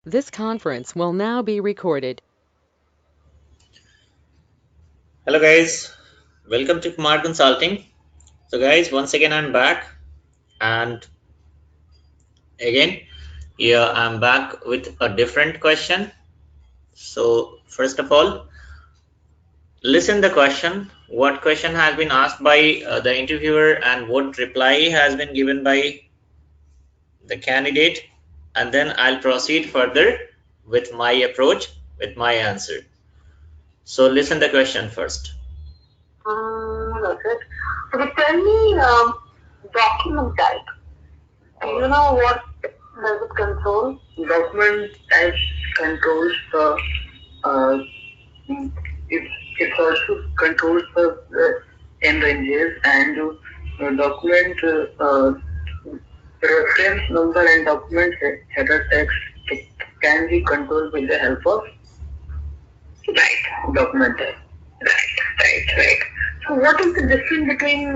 This conference will now be recorded. Hello guys, welcome to Kumar Consulting. So guys, once again I'm back, and again here I'm back with a different question. So first of all, listen the question. What question has been asked by the interviewer and what reply has been given by the candidate, and then I'll proceed further with my approach, with my answer. So listen the question first. Okay. Okay, tell me document type. Do you know what does it control? Document type controls the it it also controls the end ranges and document reference number and document header text can be controlled with the help of document type. Right. So what is the difference between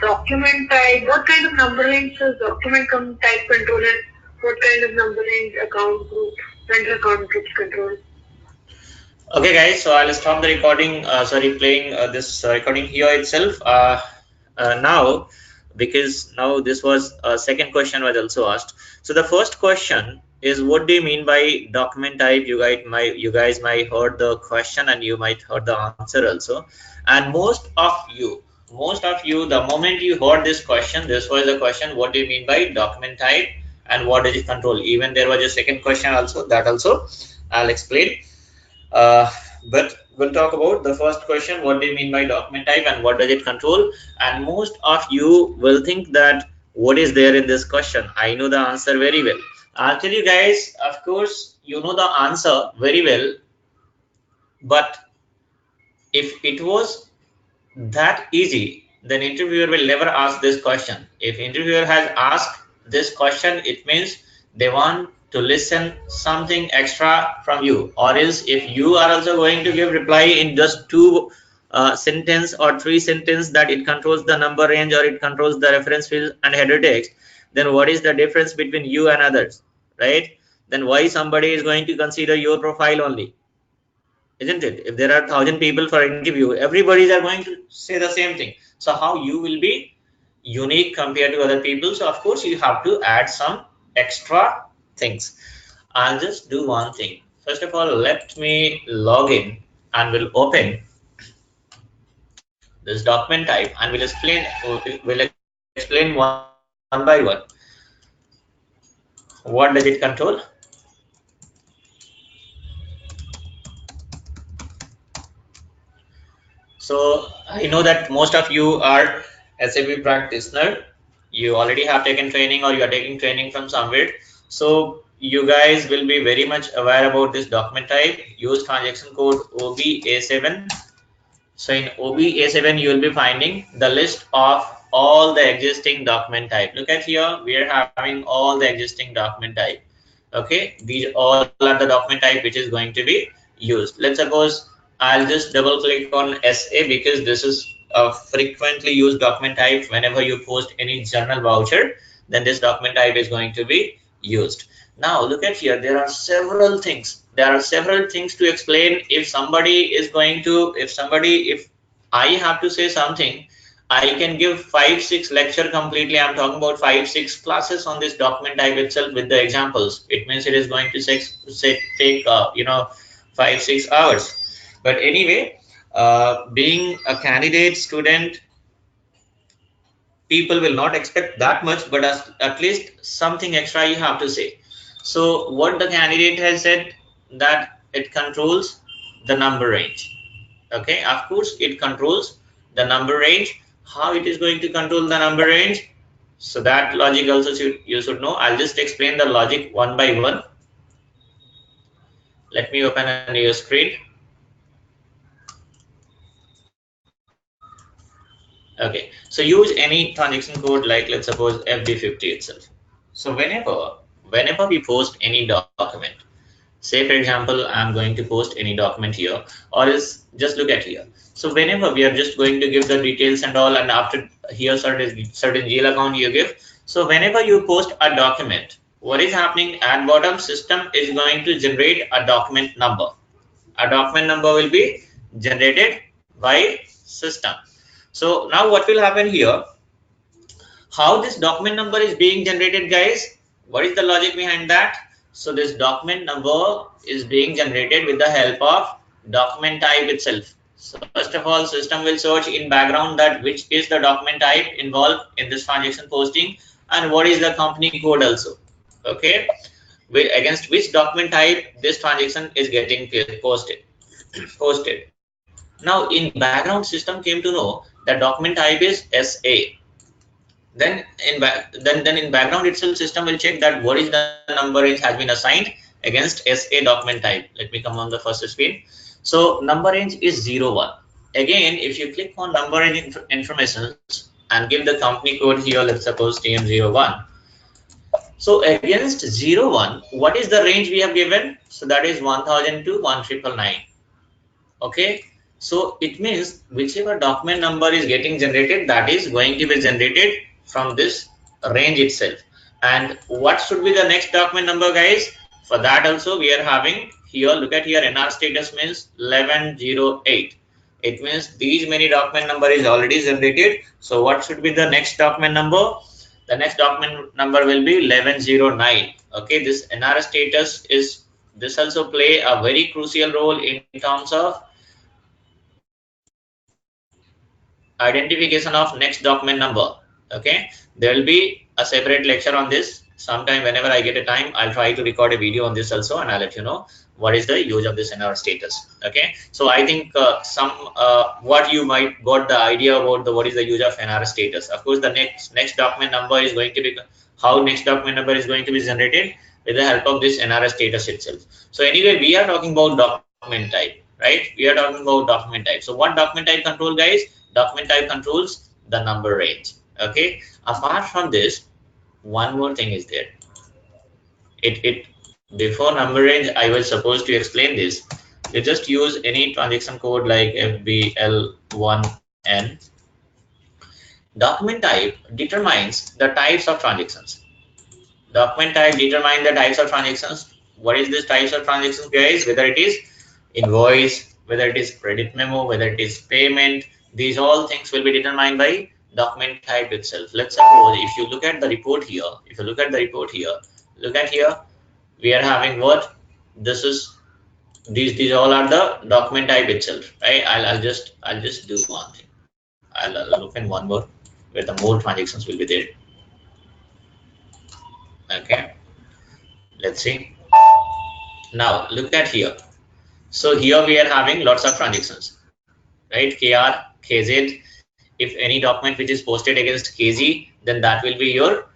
document type? What kind of numbering does document type control and what kind of numbering account group, vendor account groups control? Okay, guys, so I'll stop the recording, playing this recording here itself now, because now this was second question was also asked. So the first question is, what do you mean by document type? You guys might heard the question and you might heard the answer also. And most of you, the moment you heard this question, this was the question, what do you mean by document type and what does it control? Even there was a second question also, that also I'll explain. Uh, but we'll talk about the first question, what do you mean by document type and what does it control? And most of you will think that what is there in this question? I know the answer very well. I'll tell you guys, of course, you know the answer very well, but if it was that easy, then interviewer will never ask this question. If interviewer has asked this question, it means they want to listen something extra from you. Or else if you are also going to give reply in just two sentence or three sentence that it controls the number range or it controls the reference field and header text, then what is the difference between you and others, right? Then why somebody is going to consider your profile only, isn't it? If there are 1,000 people for interview, everybody are going to say the same thing. So how you will be unique compared to other people? So of course you have to add some extra things. I'll just do one thing. First of all, let me log in and will open this document type and will explain one by one what does it control. So I know that most of you are SAP practitioner. You already have taken training or you are taking training from somewhere. So you guys will be very much aware about this document type. Use transaction code OBA7. So in OBA7 you will be finding the list of all the existing document type. Look at here, we are having all the existing document type. Okay, these all are the document type which is going to be used. Let's suppose I'll just double click on SA because this is a frequently used document type. Whenever you post any journal voucher, then this document type is going to be used. Now look at here, there are several things. There are several things to explain. If somebody is going to, if I have to say something, I can give 5-6 lecture completely. I'm talking about 5-6 classes on this document type itself with the examples. It means it is going to take 5-6 hours. But anyway, being a candidate student, people will not expect that much, but at least something extra you have to say. So what the candidate has said, that it controls the number range. Okay, of course it controls the number range. How it is going to control the number range? So that logic also you should know. I'll just explain the logic one by one. Let me open a new screen. Okay, so use any transaction code, like let's suppose FD50 itself. So whenever we post any document, say for example I'm going to post any document here, or else just look at here. So whenever we are just going to give the details and all, and after here certain GL account you give. So whenever you post a document, what is happening at bottom? System is going to generate a document number. A document number will be generated by system. So now what will happen here? How this document number is being generated, guys? What is the logic behind that? So this document number is being generated with the help of document type itself. So first of all, system will search in background that which is the document type involved in this transaction posting and what is the company code also. Okay, against which document type this transaction is getting posted. Now in background, system came to know that document type is SA. Then in background itself, system will check that what is the number range has been assigned against SA document type. Let me come on the first screen. So number range is 01. Again, if you click on number range informations and give the company code here, let's suppose TM01. So against 01, what is the range we have given? So that is 1000 to 1999. Okay, so it means whichever document number is getting generated, that is going to be generated from this range itself. And what should be the next document number, guys? For that also we are having here, look at here, NR status means 1108. It means these many document number is already generated. So what should be the next document number? The next document number will be 1109. Okay, this NR status is, this also play a very crucial role in terms of identification of next document number. Okay, there will be a separate lecture on this sometime. Whenever I get a time, I'll try to record a video on this also, and I'll let you know what is the use of this in our status. Okay, so I think what you might got the idea about the what is the use of NR status. Of course, the next document number is going to be, how next document number is going to be generated with the help of this NR status itself. So anyway, we are talking about document type, right? We are talking about document type. So what document type control, guys? Document type controls the number range. Okay, apart from this, one more thing is there. It before number range, I was supposed to explain this. You just use any transaction code like FBL1N. Document type determines the types of transactions. Document type determine the types of transactions. What is this types of transactions, guys? Whether it is invoice, whether it is credit memo, whether it is payment, these all things will be determined by document type itself. Let's suppose if you look at the report here, look at here, we are having what? This is, these all are the document type itself, right? I'll just do one thing. I'll open one more where the more transactions will be there. Okay, let's see. Now look at here. So here we are having lots of transactions, right? KR, KZ. If any document which is posted against KG, then that will be your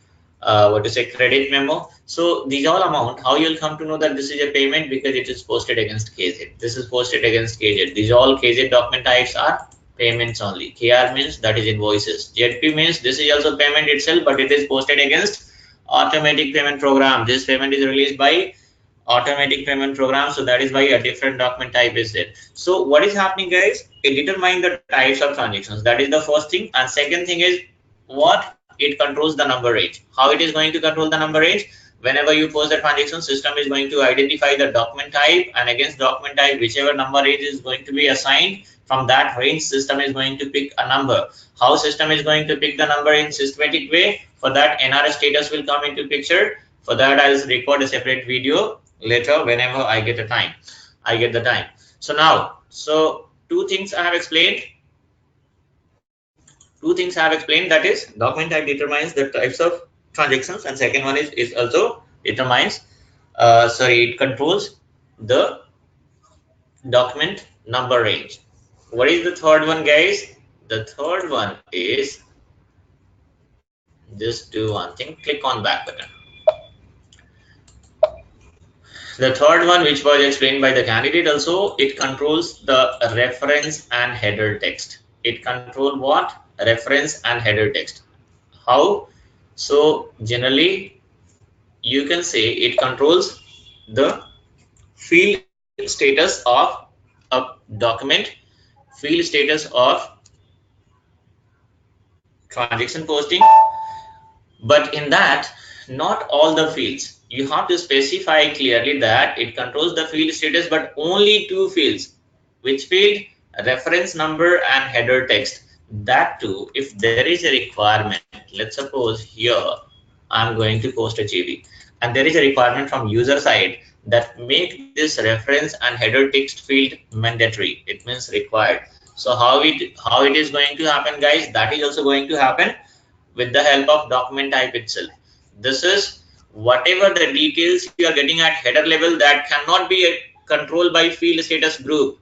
what to say, credit memo. So these all amount, how you'll come to know that this is a payment? Because it is posted against KZ. This is posted against KZ. These all KZ document types are payments only. KR means that is invoices. ZP means this is also payment itself, but it is posted against automatic payment program. This payment is released by automatic payment program, so that is why a different document type is there. So what is happening, guys? It determines the types of transactions. That is the first thing. And second thing is what? It controls the number range. How it is going to control the number range? Whenever you post the transaction, system is going to identify the document type, and against document type, whichever number range is going to be assigned, from that range system is going to pick a number. How system is going to pick the number in systematic way? For that, NR status will come into picture. For that, I'll record a separate video later whenever I get the time. So now, two things I have explained. That is, document type determines the types of transactions, and second one is also determines it controls the document number range. What is the third one, guys? The third one is, just do one thing, click on back button. The third one, which was explained by the candidate also, it controls the reference and header text. It controls what? Reference and header text. How? So generally you can say it controls the field status of a document, field status of transaction posting, but in that not all the fields. you have to specify clearly that it controls the field status, but only two fields. Which field? Reference number and header text. That too, if there is a requirement, let's suppose here I'm going to post a JV, and there is a requirement from user side that make this reference and header text field mandatory. It means required. So how it is going to happen, guys? That is also going to happen with the help of document type itself. This is whatever the details you are getting at header level that cannot be controlled by field status group.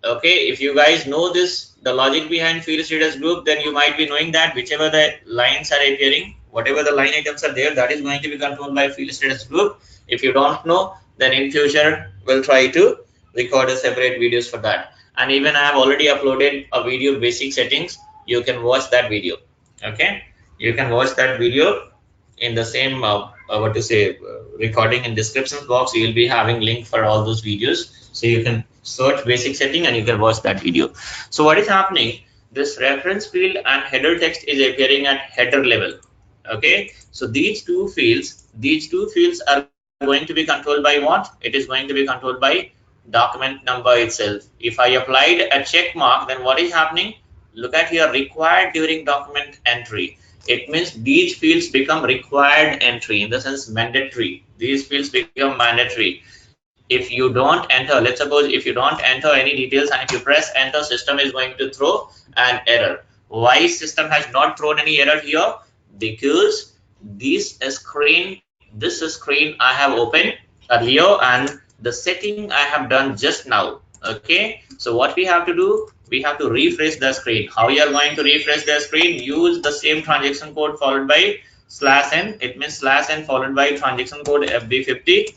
Okay, if you guys know this, the logic behind field status group, then you might be knowing that whichever the lines are appearing, whatever the line items are there, that is going to be controlled by field status group. If you don't know, then in future we'll try to record a separate videos for that. And even I have already uploaded a video basic settings. You can watch that video. Okay, you can watch that video in the same recording in description box. You will be having link for all those videos, so you can search basic setting and you can watch that video. So what is happening, this reference field and header text is appearing at header level. Okay, so these two fields are going to be controlled by what? It is going to be controlled by document number itself. If I applied a check mark, then what is happening? Look at here, required during document entry. It means these fields become required entry, in the sense mandatory. These fields become mandatory. If you don't enter, let's suppose if you don't enter any details and if you press enter, system is going to throw an error. Why system has not thrown any error here? Because this screen I have opened earlier and the setting I have done just now. Okay, so what we have to do, we have to refresh the screen. How you are going to refresh the screen? Use the same transaction code followed by /n. It means /n followed by transaction code FB50.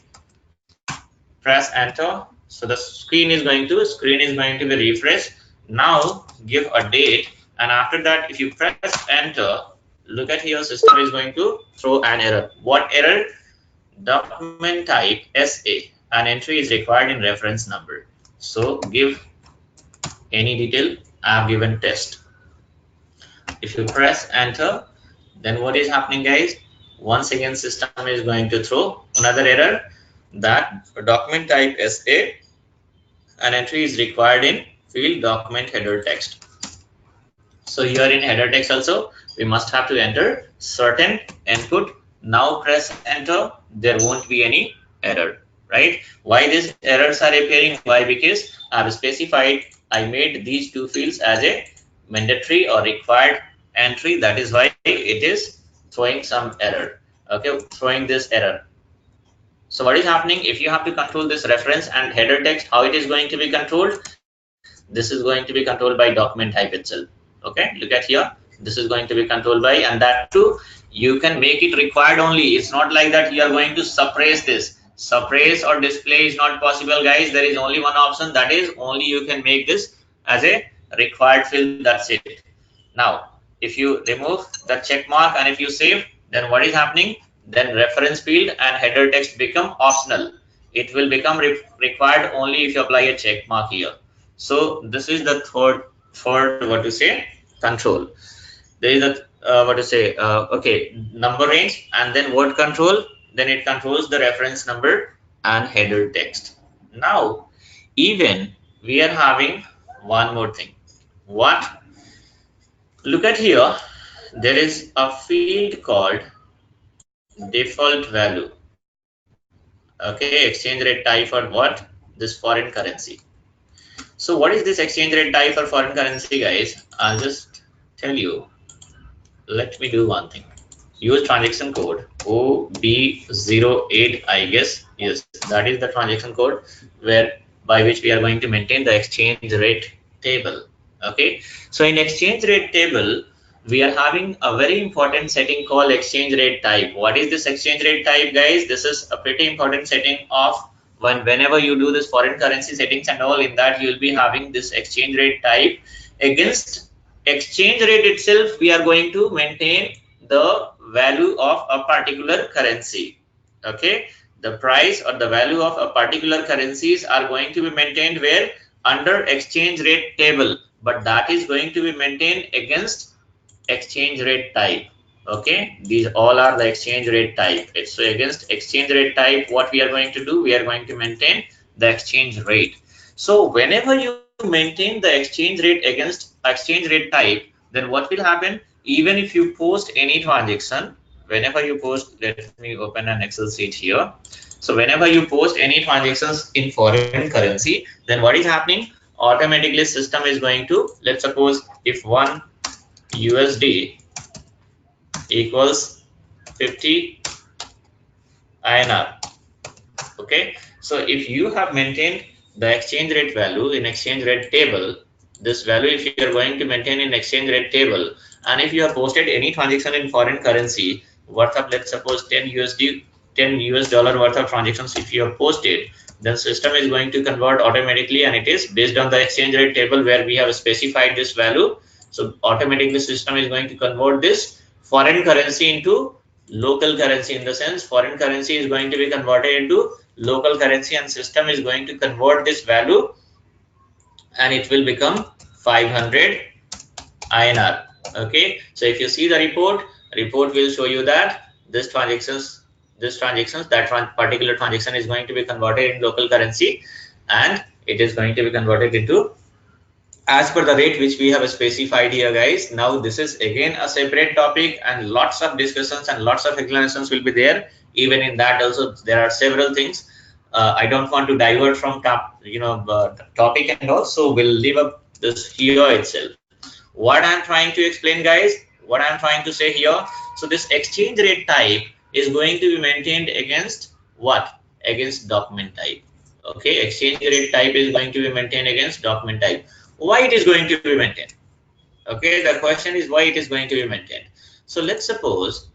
Press enter. So the screen is going to be refreshed. Now give a date, and after that if you press enter, look at here, system is going to throw an error. What error? Document type SA. An entry is required in reference number. So give any detail. I have given test. If you press enter, then what is happening, guys? Once again system is going to throw another error, that document type SA, an entry is required in field document header text. So here in header text also we must have to enter certain input. Now press enter, there won't be any error, right? Why these errors are appearing? Why? Because I have specified, I made these two fields as a mandatory or required entry. That is why it is throwing some error. Okay, throwing this error. So what is happening? If you have to control this reference and header text, how it is going to be controlled? This is going to be controlled by document type itself. Okay, look at here. This is going to be controlled by, and that too, you can make it required only. It's not like that you are going to suppress this. Suppress or display is not possible, guys. There is only one option, that is only you can make this as a required field. That's it. Now, if you remove the check mark and if you save, then what is happening? Then reference field and header text become optional. It will become required only if you apply a check mark here. So this is the third control. There is a number range, and then word control. Then it controls the reference number and header text. Now, even we are having one more thing. What? Look at here. There is a field called default value. Okay, exchange rate type for what? This foreign currency. So what is this exchange rate type for foreign currency, guys? I'll just tell you. Let me do one thing. Use transaction code OB08, I guess. Yes, that is the transaction code by which we are going to maintain the exchange rate table. Okay, so in exchange rate table, we are having a very important setting called exchange rate type. What is this exchange rate type, guys? This is a pretty important setting of whenever you do this foreign currency settings and all, in that you will be having this exchange rate type. Against exchange rate itself, we are going to maintain the value of a particular currency. Okay, the price or the value of a particular currencies are going to be maintained where? Under exchange rate table, but that is going to be maintained against exchange rate type. Okay, these all are the exchange rate type. So against exchange rate type, what we are going to do, we are going to maintain the exchange rate. So whenever you maintain the exchange rate against exchange rate type, then what will happen? Even if you post any transaction, whenever you post, let me open an Excel sheet here. So whenever you post any transactions in foreign currency, then what is happening? Automatically system is going to, let's suppose if 1 USD equals 50 INR. Okay, so if you have maintained the exchange rate value in exchange rate table, this value if you are going to maintain in exchange rate table, and if you have posted any transaction in foreign currency worth of, let's suppose 10 USD, 10 US dollar worth of transactions, if you have posted, then system is going to convert automatically, and it is based on the exchange rate table where we have specified this value. So automatically system is going to convert this foreign currency into local currency, in the sense foreign currency is going to be converted into local currency, and system is going to convert this value, and it will become 500 INR. Okay, so if you see the report will show you that that particular transaction is going to be converted in local currency, and it is going to be converted into as per the rate which we have specified here, guys. Now this is again a separate topic, and lots of discussions and lots of explanations will be there. Even in that also there are several things. I don't want to divert from topic and all, so we'll leave up this here itself. What I'm trying to explain, guys, what I'm trying to say here, so this exchange rate type is going to be maintained against what? Against document type. Okay, exchange rate type is going to be maintained against document type. Why it is going to be maintained? Okay, the question is why it is going to be maintained. So let's suppose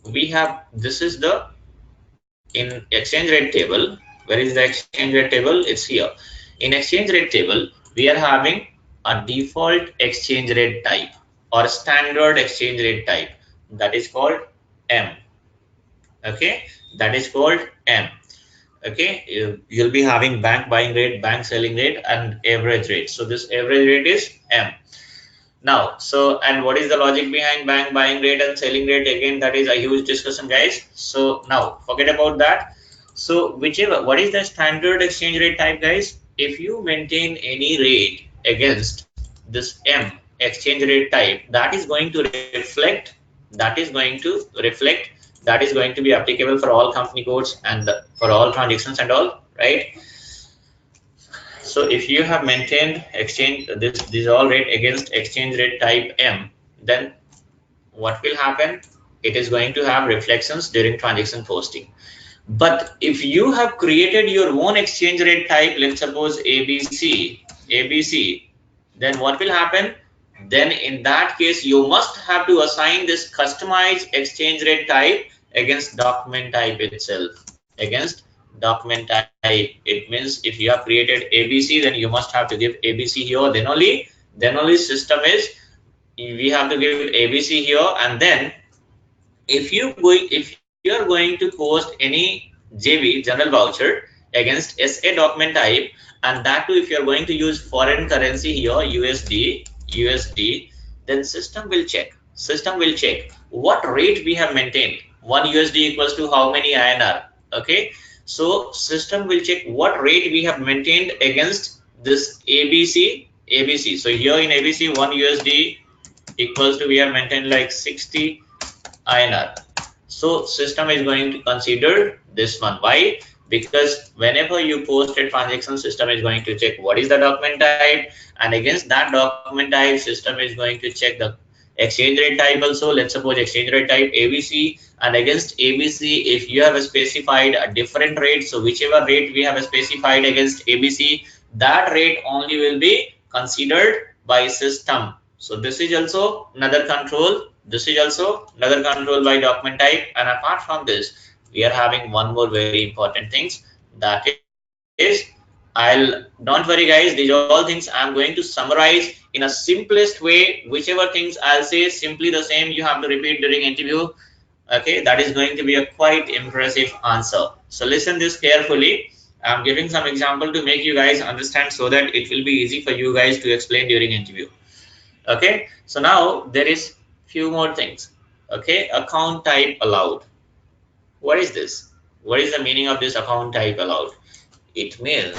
we have, this is the in exchange rate table. Where is the exchange rate table? It's here. In exchange rate table, we are having a default exchange rate type or standard exchange rate type, that is called M. Okay, that is called M. Okay, you'll be having bank buying rate, bank selling rate, and average rate. So this average rate is M. Now, so, and what is the logic behind bank buying rate and selling rate? Again, that is a huge discussion, guys. So now forget about that. So whichever, what is the standard exchange rate type, guys? If you maintain any rate against this M exchange rate type, that is going to reflect, that is going to be applicable for all company codes and for all transactions and all, right? So if you have maintained exchange this all rate against exchange rate type M, then what will happen? It is going to have reflections during transaction posting. But if you have created your own exchange rate type, let's suppose ABC, then what will happen? Then in that case, you must have to assign this customized exchange rate type against document type itself. Against document type, it means if you have created ABC, then you must have to give ABC here. Then only system is, we have to give ABC here, and then if you are going to post any JV, general voucher, against SA document type, and that too if you are going to use foreign currency here, USD, then system will check what rate we have maintained. 1 USD equals to how many INR? Okay, so system will check what rate we have maintained against this ABC. So here in ABC, 1 USD equals to, we have maintained like 60 INR. So system is going to consider this one. Why? Because whenever you post a transaction, system is going to check what is the document type, and against that document type, system is going to check the exchange rate type also. Let's suppose exchange rate type ABC, and against ABC, if you have specified a different rate, so whichever rate we have specified against ABC, that rate only will be considered by system. So this is also another control. This is also another control by document type. And apart from this, we are having one more very important things, that is, don't worry guys, these all things I'm going to summarize in a simplest way. Whichever things I'll say, simply the same you have to repeat during interview. Okay, that is going to be a quite impressive answer. So listen this carefully. I'm giving some example to make you guys understand, so that it will be easy for you guys to explain during interview. Okay, so now there is few more things. Okay, account type allowed. What is this? What is the meaning of this account type allowed? It means,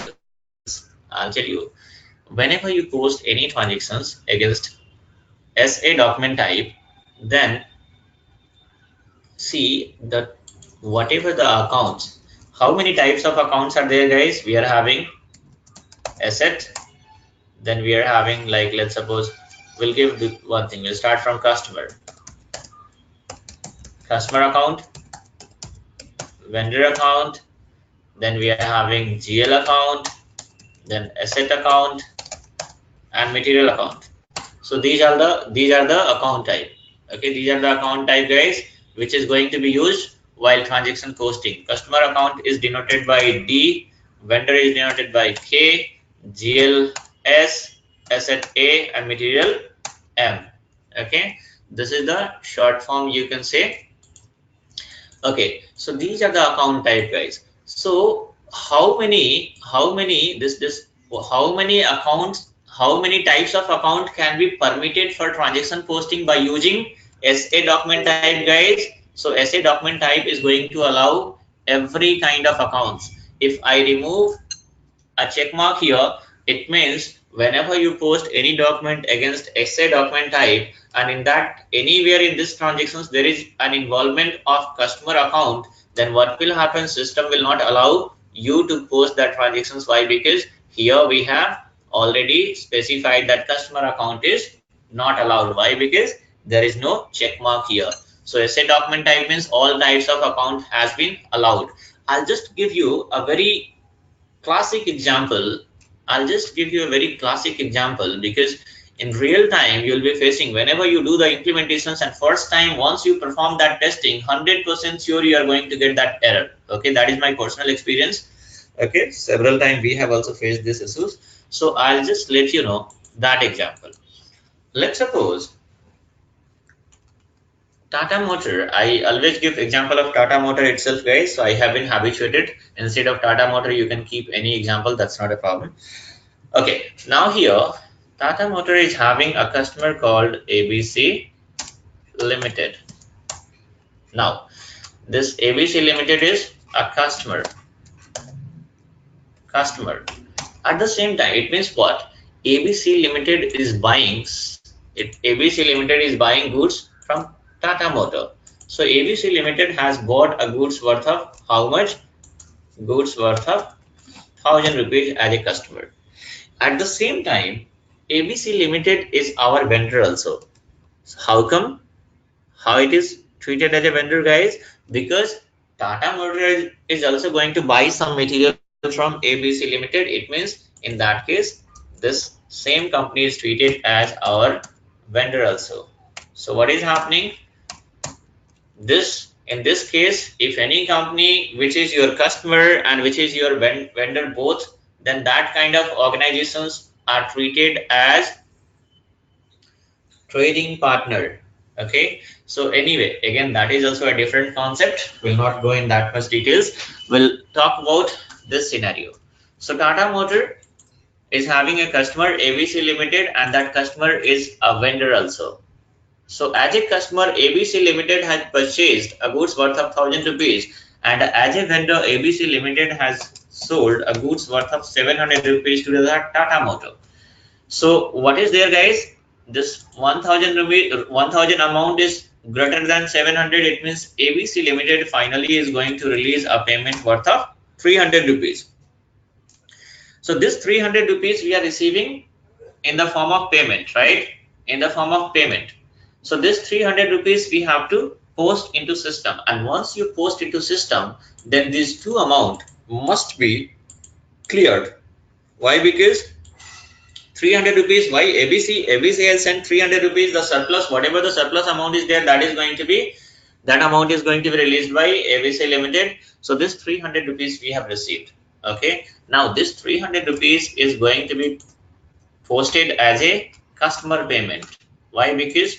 I'll tell you, whenever you post any transactions against SA document type, then see that whatever the accounts, how many types of accounts are there, guys? We are having asset, then we are having, like, let's suppose we'll give one thing. We'll start from customer account, vendor account, then we are having GL account, then asset account, and material account. So these are the account type. Okay, these are the account type, guys, which is going to be used while transaction posting. Customer account is denoted by D, vendor is denoted by K, GL S, asset A, and material M. Okay, this is the short form, you can say. Okay, so these are the account type, guys. So how many accounts, how many types of account can be permitted for transaction posting by using SA document type, guys? So SA document type is going to allow every kind of accounts. If I remove a check mark here, it means whenever you post any document against SA document type, and in that anywhere in this transactions there is an involvement of customer account, then what will happen? System will not allow you to post that transactions. Why? Because here we have already specified that customer account is not allowed. Why? Because there is no check mark here. So SA document type means all types of account has been allowed. I'll just give you a very classic example. I'll just give you a very classic example, because in real time you'll be facing whenever you do the implementations, and first time once you perform that testing, 100% sure you are going to get that error. Okay, that is my personal experience. Okay, several times we have also faced these issues. So I'll just let you know that example. Let's suppose Tata Motor. I always give example of Tata Motor itself, guys. So I have been habituated. Instead of Tata Motor, you can keep any example. That's not a problem. Okay, now here Tata Motor is having a customer called ABC Limited. Now this ABC Limited is a customer. At the same time, it means what? ABC Limited is buying ABC Limited is buying goods from Tata Motor. So ABC Limited has bought a goods worth of how much? Goods worth of 1,000 rupees as a customer. At the same time, ABC Limited is our vendor also. So how come? How it is treated as a vendor, guys? Because Tata Motor is also going to buy some material from ABC Limited. It means in that case, this same company is treated as our vendor also. So what is happening? This in this case, if any company which is your customer and which is your vendor both, then that kind of organizations are treated as trading partner. Okay, so anyway, again, that is also a different concept. We'll not go in that much details. We'll talk about this scenario. So Tata Motor is having a customer ABC Limited, and that customer is a vendor also. So as a customer, ABC Limited has purchased a goods worth of 1,000 rupees, and as a vendor, ABC Limited has sold a goods worth of 700 rupees to the Tata Motor. So what is there, guys? This 1,000 rupees, 1,000 amount is greater than 700. It means ABC Limited finally is going to release a payment worth of 300 rupees. So this 300 rupees we are receiving in the form of payment, right? In the form of payment. So this 300 rupees we have to post into system, and once you post into system, then these two amount must be cleared. Why? Because 300 rupees, why? ABC has sent 300 rupees, the surplus, whatever the surplus amount is there, that amount is going to be released by ABC Limited. So this 300 rupees we have received. Okay, now this 300 rupees is going to be posted as a customer payment. Why? Because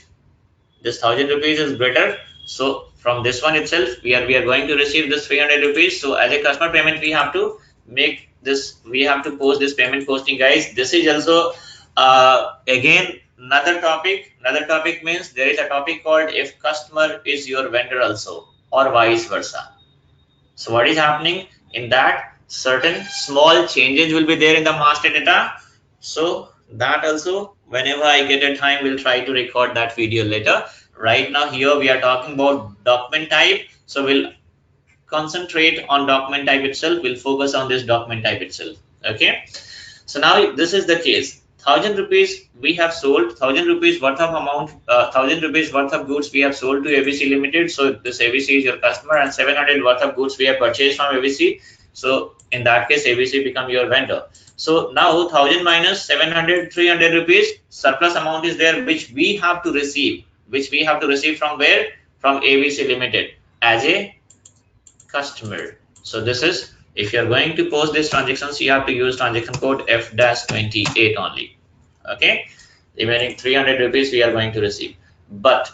this 1,000 rupees is greater, so from this one itself we are going to receive this 300 rupees. So as a customer payment we have to make this, we have to post this payment posting, guys. This is also again another topic means there is a topic called if customer is your vendor also, or vice versa. So what is happening in that, certain small changes will be there in the master data. So that also, whenever I get a time, we'll try to record that video later. Right now here we are talking about document type, so we'll concentrate on document type itself. We'll focus on this document type itself. Okay, so now this is the case. 1,000 rupees we have sold, 1,000 rupees worth of amount, 1,000 rupees worth of goods we have sold to ABC Limited. So this ABC is your customer, and 700 worth of goods we have purchased from ABC. So in that case, ABC become your vendor. So now 1,000 minus 700, 300 rupees surplus amount is there, which we have to receive. Which we have to receive from where? From ABC Limited as a customer. So this is, if you are going to post these transactions, you have to use transaction code F-28 only. Okay, remaining 300 rupees we are going to receive. But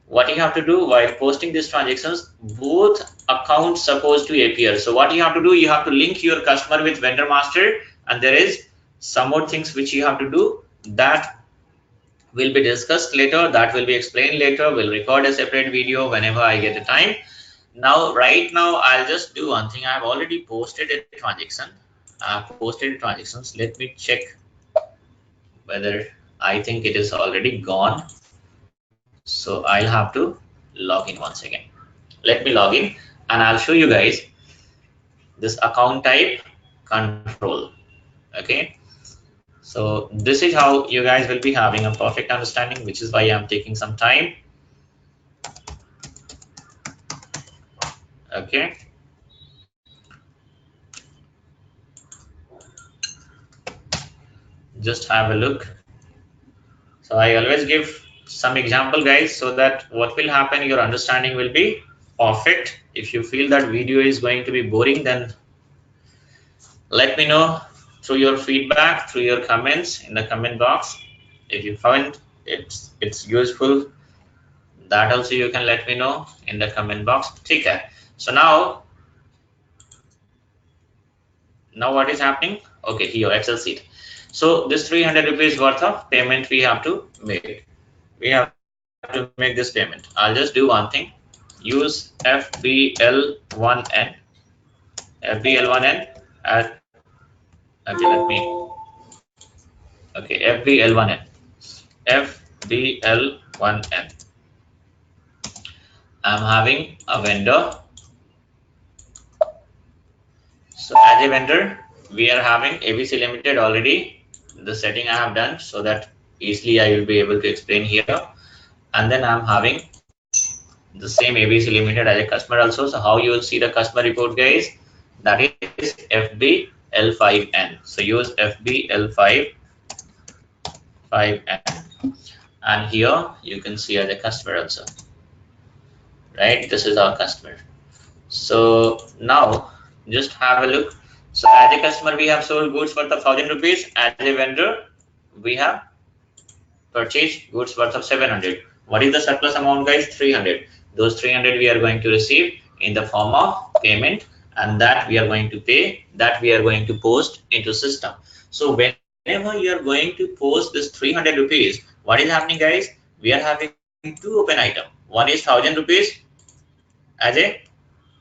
what you have to do while posting these transactions, both accounts supposed to appear. So what you have to do, you have to link your customer with vendor master, and there is some more things which you have to do that will be discussed later, that will be explained later. We'll record a separate video whenever I get the time. Now, right now, I'll just do one thing. I've already posted a transaction. I've posted transactions. Let me check whether, I think it is already gone. So I'll have to log in once again. Let me log in and I'll show you guys this account type control. Okay. So this is how you guys will be having a perfect understanding, which is why I'm taking some time. Okay. Just have a look. So I always give some example, guys, so that what will happen, your understanding will be perfect. If you feel that video is going to be boring, then let me know through your feedback, through your comments in the comment box. If you find it's useful, that also you can let me know in the comment box. Okay. So now what is happening? Okay, here Excel sheet. So this 300 rupees worth of payment we have to make. We have to make this payment. I'll just do one thing. Use FBL1N. FBL1N at, okay, let me, okay, FBL1N. FBL1N. I'm having a vendor. So as a vendor, we are having ABC Limited already. The setting I have done so that easily I will be able to explain here. And then I'm having the same ABC Limited as a customer also. So how you will see the customer report, guys? That is FBL5N. So use FBL5N. And here you can see as a customer also. Right? This is our customer. So now just have a look. So as a customer, we have sold goods worth of 1,000 rupees. As a vendor, we have purchased goods worth of 700. What is the surplus amount, guys? 300. Those 300 we are going to receive in the form of payment, and that we are going to pay, that we are going to post into system. So whenever you are going to post this 300 rupees, what is happening, guys? We are having two open items. One is 1,000 rupees as a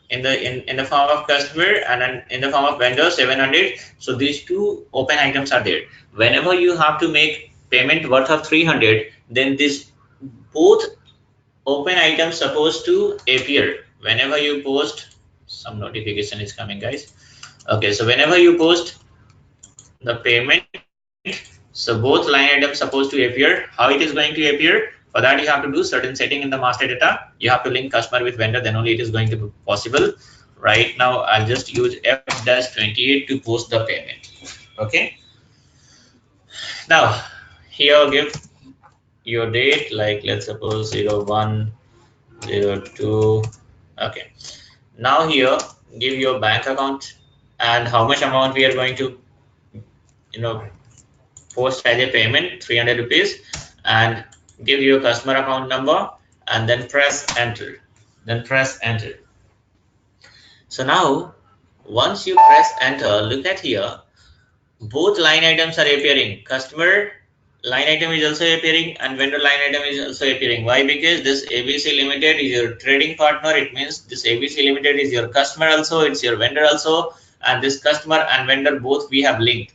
in the form of customer, and then in the form of vendor 700. So these two open items are there. Whenever you have to make payment worth of 300, then this both open items supposed to appear. Whenever you post, some notification is coming, guys. Okay, so whenever you post the payment, so both line items supposed to appear. How it is going to appear? For that, you have to do certain setting in the master data. You have to link customer with vendor, then only it is going to be possible. Right now, I'll just use F-28 to post the payment. Okay. Now, here give your date, like let's suppose 0102. Okay. Now here, give your bank account and how much amount we are going to, post as a payment, 300 rupees, and give your customer account number, and then press enter. So now once you press enter, look at here, both line items are appearing, customer line item is also appearing and vendor line item is also appearing. Why? Because this ABC Limited is your trading partner. It means this ABC Limited is your customer also, it's your vendor also, and this customer and vendor both we have linked.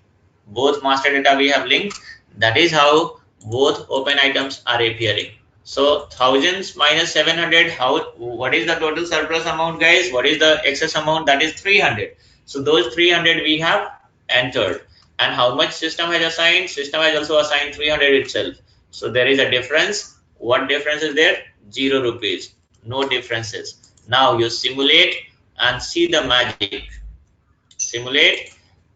Both master data we have linked. That is how both open items are appearing. So thousands minus 700, how, what is the total surplus amount, guys? What is the excess amount? That is 300. So those 300 we have entered. And how much system has assigned? System has also assigned 300 itself. So there is a difference. What difference is there? 0 rupees. No differences. Now you simulate and see the magic. Simulate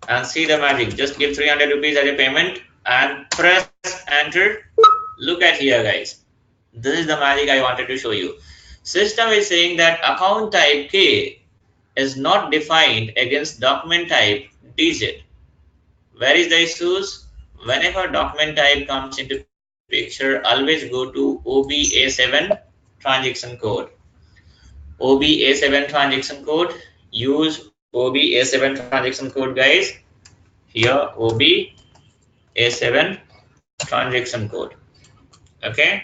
and see the magic. Just give 300 rupees as a payment and press enter. Look at here, guys. This is the magic I wanted to show you. System is saying that account type K is not defined against document type DZ. Where is the issues? Whenever document type comes into picture, always go to OBA7 transaction code. OBA7 transaction code. Use OBA7 transaction code, guys. Here OBA7 transaction code. Okay.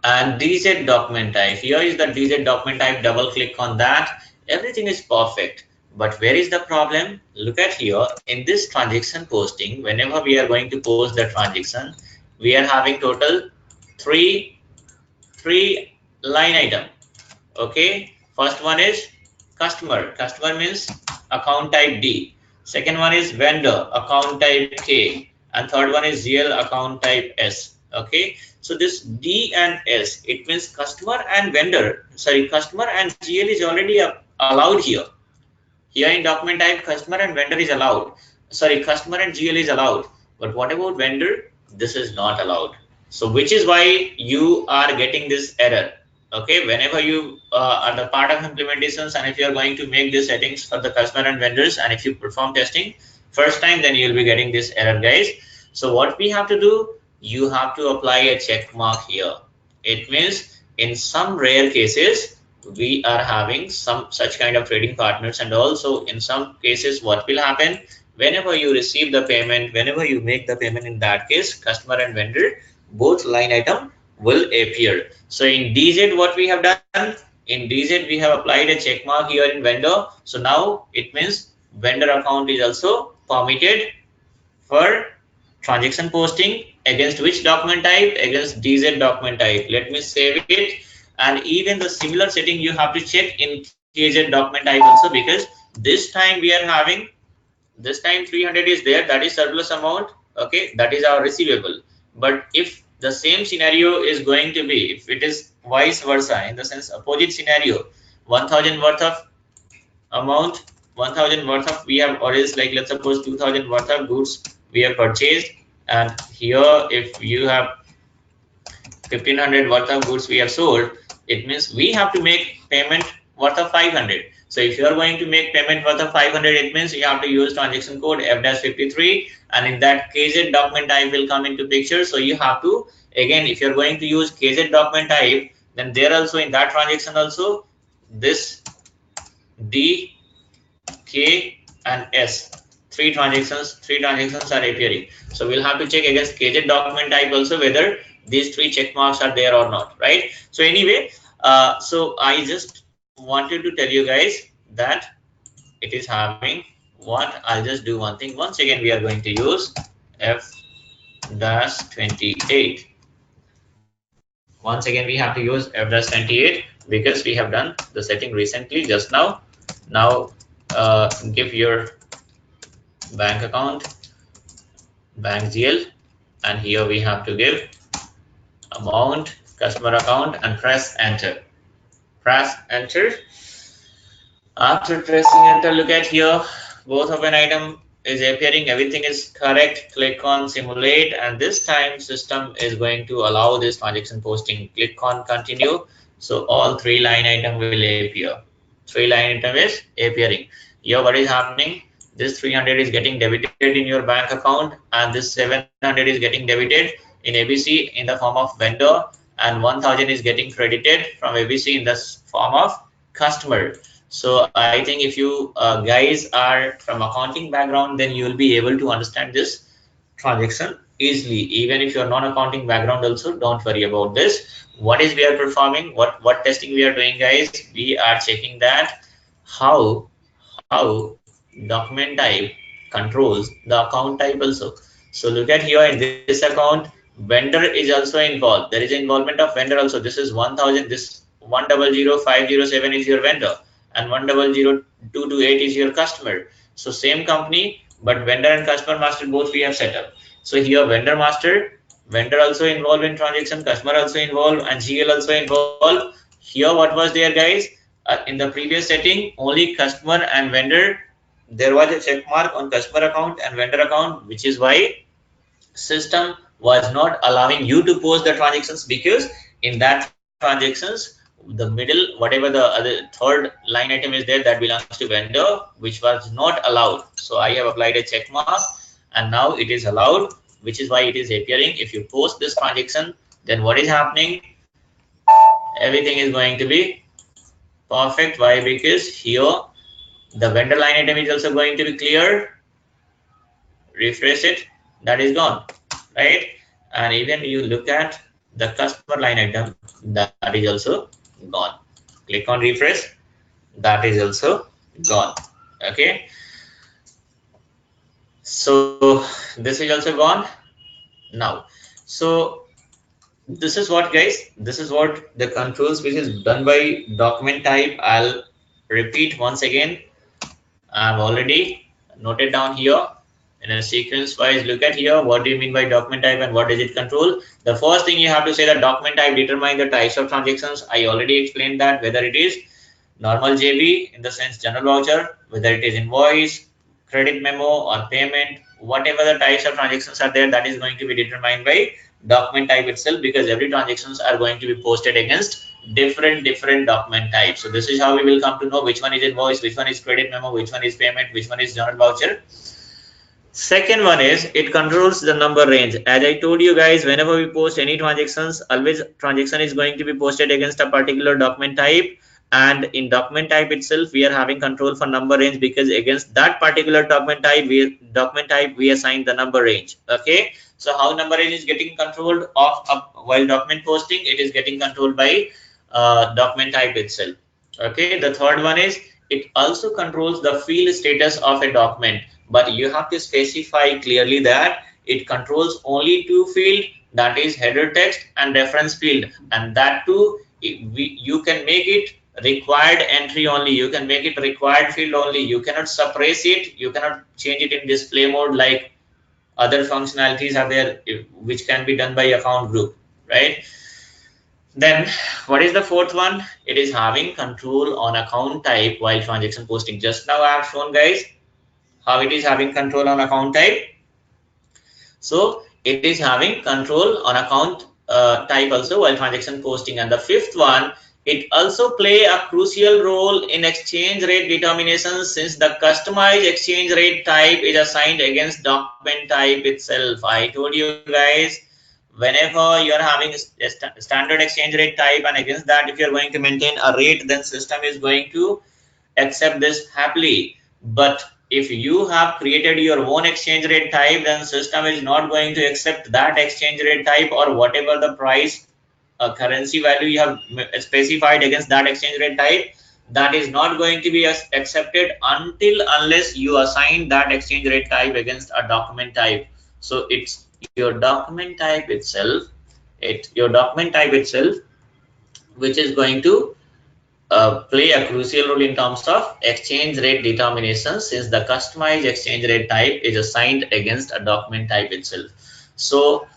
And DZ document type. Here is the DZ document type. Double click on that. Everything is perfect. But where is the problem? Look at here in this transaction posting. Whenever we are going to post the transaction, we are having total three line item. Okay. First one is customer. Customer means account type D. Second one is vendor, account type K. And third one is GL, account type S. Okay. So this D and S, it means customer and vendor. Sorry, customer and GL is already allowed here. Here in document type, customer and vendor is allowed. Sorry, customer and GL is allowed. But what about vendor? This is not allowed. So which is why you are getting this error. Okay, whenever you are the part of implementations and if you are going to make the settings for the customer and vendors and if you perform testing first time, then you will be getting this error, guys. So what we have to do, you have to apply a check mark here. It means in some rare cases we are having some such kind of trading partners, and also in some cases what will happen, whenever you receive the payment, whenever you make the payment, in that case customer and vendor both line item will appear. So in DZ what we have done, in DZ we have applied a check mark here in vendor. So now it means vendor account is also permitted for transaction posting against which document type? Against DZ document type. Let me save it. And even the similar setting you have to check in KZ document type also, because this time we are having, this time 300 is there, that is surplus amount. Okay, that is our receivable. But if the same scenario is going to be, if it is vice versa, in the sense opposite scenario, 1000 worth of amount, 1000 worth of we have, or is like let's suppose 2000 worth of goods we have purchased, and here if you have 1500 worth of goods we have sold, it means we have to make payment worth of 500. So if you are going to make payment worth of 500, it means you have to use transaction code F-53, and in that KZ document type will come into picture. So you have to, again, if you're going to use KZ document type, then there also in that transaction also this D, K and S, three transactions are appearing. So we'll have to check against KZ document type also whether these three check marks are there or not, right? So anyway, so I just wanted to tell you guys that it is having what, I'll just do one thing. Once again we are going to use F-28. Once again we have to use F-28 because we have done the setting recently just now. Now give your bank account, bank GL, and here we have to give amount, customer account, and press enter. Press enter. After pressing enter, look at here, both of an item is appearing, everything is correct. Click on simulate, and this time system is going to allow this transaction posting. Click on continue. So all three line item will appear. Three line item is appearing. Here what is happening? This 300 is getting debited in your bank account, and this 700 is getting debited in ABC in the form of vendor, and 1000 is getting credited from ABC in the form of customer. So I think if you guys are from accounting background, then you will be able to understand this transaction easily. Even if you're non-accounting background also, don't worry about this. What is we are performing, what testing we are doing, guys? We are checking that how document type controls the account type also. So look at here, in this account vendor is also involved. There is involvement of vendor also. This is 1000, this 1000507 is your vendor, and 100228 is your customer. So same company, but vendor and customer master both we have set up. So here vendor master, vendor also involved in transaction, customer also involved, and GL also involved. Here what was there, guys? In the previous setting, only customer and vendor, there was a check mark on customer account and vendor account, which is why system was not allowing you to post the transactions, because in that transactions the middle, whatever the other third line item is there, that belongs to vendor, which was not allowed. So I have applied a check mark, and now it is allowed, which is why it is appearing. If you post this transaction, then what is happening? Everything is going to be perfect. Why? Because here the vendor line item is also going to be clear. Refresh it, that is gone, right? And even you look at the customer line item, that is also gone. Click on refresh, that is also gone. Okay, so this is also gone now. So this is what, guys, this is what the controls which is done by document type. I'll repeat once again. I've already noted down here in a sequence wise. Look at here, what do you mean by document type and what does it control? The first thing you have to say that document type determine the types of transactions. I already explained that, whether it is normal JB in the sense general voucher, whether it is invoice, credit memo, or payment, whatever the types of transactions are there, that is going to be determined by document type itself, because every transactions are going to be posted against different document types. So this is how we will come to know which one is invoice, which one is credit memo, which one is payment, which one is general voucher. Second one is it controls the number range. As I told you guys, whenever we post any transactions, always transaction is going to be posted against a particular document type, and in document type itself we are having control for number range, because against that particular document type we assign the number range. Okay, so how number range is getting controlled while document posting? It is getting controlled by document type itself. Okay, the third one is it also controls the field status of a document, but you have to specify clearly that it controls only two field, that is header text and reference field, and that too you can make it required entry only, you can make it required field only, you cannot suppress it, you cannot change it in display mode like other functionalities are there which can be done by account group, right? Then what is the fourth one? It is having control on account type while transaction posting. Just now I have shown, guys, how it is having control on account type. So it is having control on account type also while transaction posting. And the fifth one, it also play a crucial role in exchange rate determination, since the customized exchange rate type is assigned against document type itself. I told you guys, whenever you are having a standard exchange rate type, and against that if you are going to maintain a rate, then system is going to accept this happily. But if you have created your own exchange rate type, then system is not going to accept that exchange rate type, or whatever the price currency value you have specified against that exchange rate type, that is not going to be accepted unless you assign that exchange rate type against a document type. So it's your document type itself, which is going to play a crucial role in terms of exchange rate determination, since the customized exchange rate type is assigned against a document type itself. So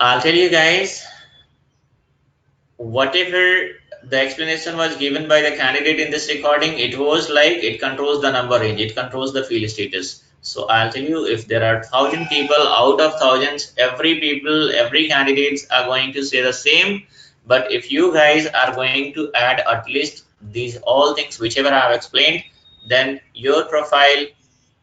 I'll tell you guys, whatever the explanation was given by the candidate in this recording, it was like it controls the number range, it controls the field status. So I'll tell you, if there are 1,000 people, out of thousands, every candidates are going to say the same. But if you guys are going to add at least these all things whichever I have explained, then your profile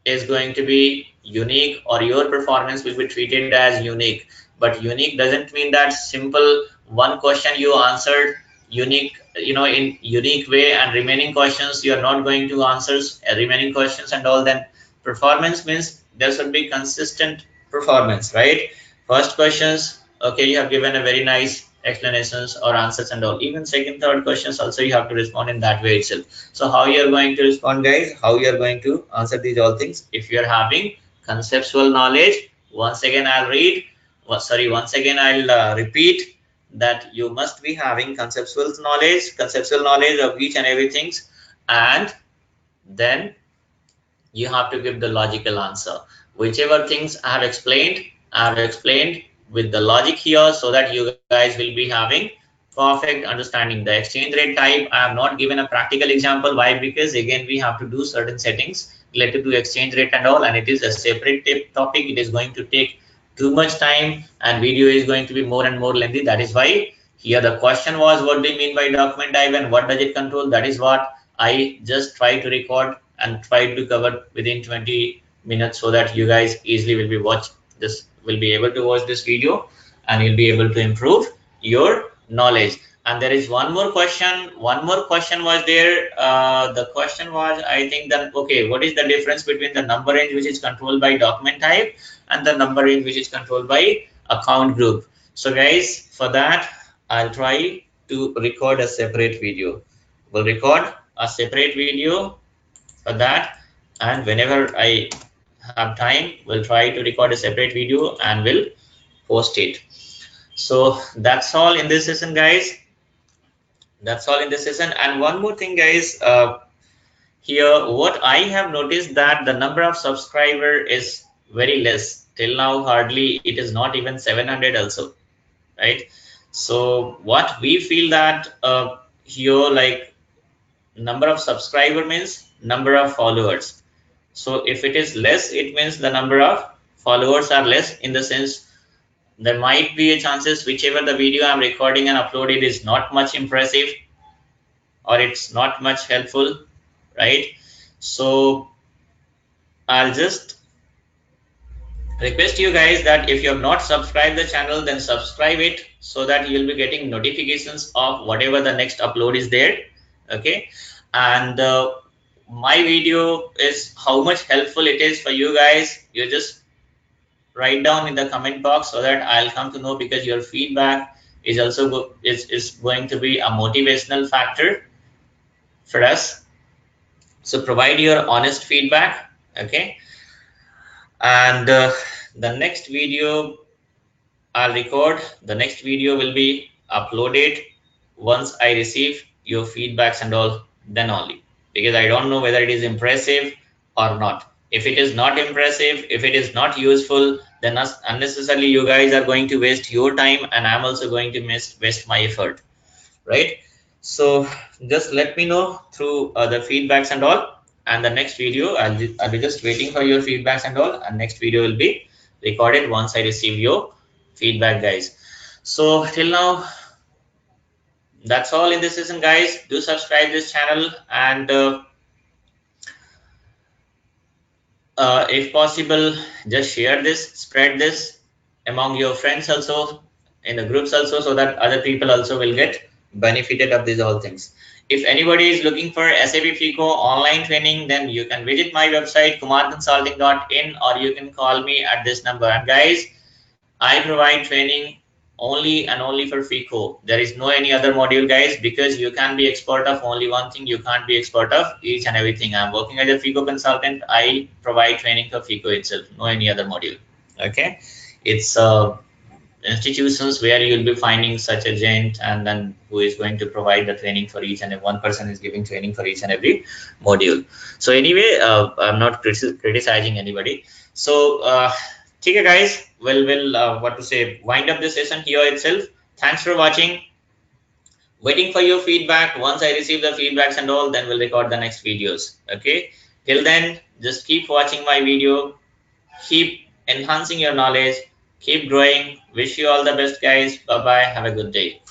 is going to be unique, or your performance will be treated as unique. But unique doesn't mean that simple one question you answered unique, in unique way, and remaining questions you are not going to answer remaining questions and all. Then performance means there should be consistent performance, right? First questions, okay, you have given a very nice explanations or answers and all. Even second, third questions also you have to respond in that way itself. So how you are going to respond, guys? How you are going to answer these all things? If you are having conceptual knowledge, once again I'll read. Once again I'll repeat that you must be having conceptual knowledge of each and everything, and then you have to give the logical answer. Whichever things I have explained with the logic here so that you guys will be having perfect understanding. The exchange rate type, I have not given a practical example. Why? Because again, we have to do certain settings related to exchange rate and all, and it is a separate topic. It is going to take too much time and video is going to be more and more lengthy. That is why here the question was, what do you mean by document type and what does it control? That is what I just try to record and try to cover within 20 minutes so that you guys easily will be able to watch this video and you'll be able to improve your knowledge. And there is one more question was there. The question was, I think that, okay, what is the difference between the number range which is controlled by document type and the number range which is controlled by account group? So guys, for that I'll try to record a separate video. We'll record a separate video for that, and whenever I have time, we'll try to record a separate video and we'll post it. So that's all in this session, guys. That's all in this session. And one more thing, guys, here what I have noticed that the number of subscriber is very less till now. Hardly, it is not even 700 also, right? So what we feel that here, like, number of subscriber means number of followers. So if it is less, it means the number of followers are less. In the sense, there might be a chances whichever the video I'm recording and uploaded is not much impressive or it's not much helpful, right? So I'll just request you guys that if you have not subscribed the channel, then subscribe it so that you'll be getting notifications of whatever the next upload is there. Okay, and my video is how much helpful it is for you guys. You just write down in the comment box so that I'll come to know, because your feedback is also is going to be a motivational factor for us. So provide your honest feedback. Okay, and the next video I'll record, the next video will be uploaded once I receive your feedbacks and all, then only, because I don't know whether it is impressive or not. If it is not impressive, if it is not useful, then unnecessarily you guys are going to waste your time and I'm also going to waste my effort, right? So just let me know through the feedbacks and all, and the next video I'll be just waiting for your feedbacks and all, and next video will be recorded once I receive your feedback, guys. So till now, that's all in this session, guys. Do subscribe this channel, and if possible, just share this, spread this among your friends also, in the groups also, so that other people also will get benefited of these all things. If anybody is looking for SAP FICO online training, then you can visit my website kumarconsulting.in, or you can call me at this number. And guys, I provide training only and only for FICO. There is no any other module, guys, because you can be expert of only one thing. You can't be expert of each and everything. I'm working as a FICO consultant. I provide training for FICO itself, no any other module. Okay, it's institutions where you'll be finding such a gent, and then who is going to provide the training for each and every one person is giving training for each and every module. So anyway, I'm not criticizing anybody. So okay, guys, we'll what to say, wind up this session here itself. Thanks for watching. Waiting for your feedback. Once I receive the feedbacks and all, then we'll record the next videos. Okay, till then, just keep watching my video, keep enhancing your knowledge, keep growing. Wish you all the best, guys. Bye bye, have a good day.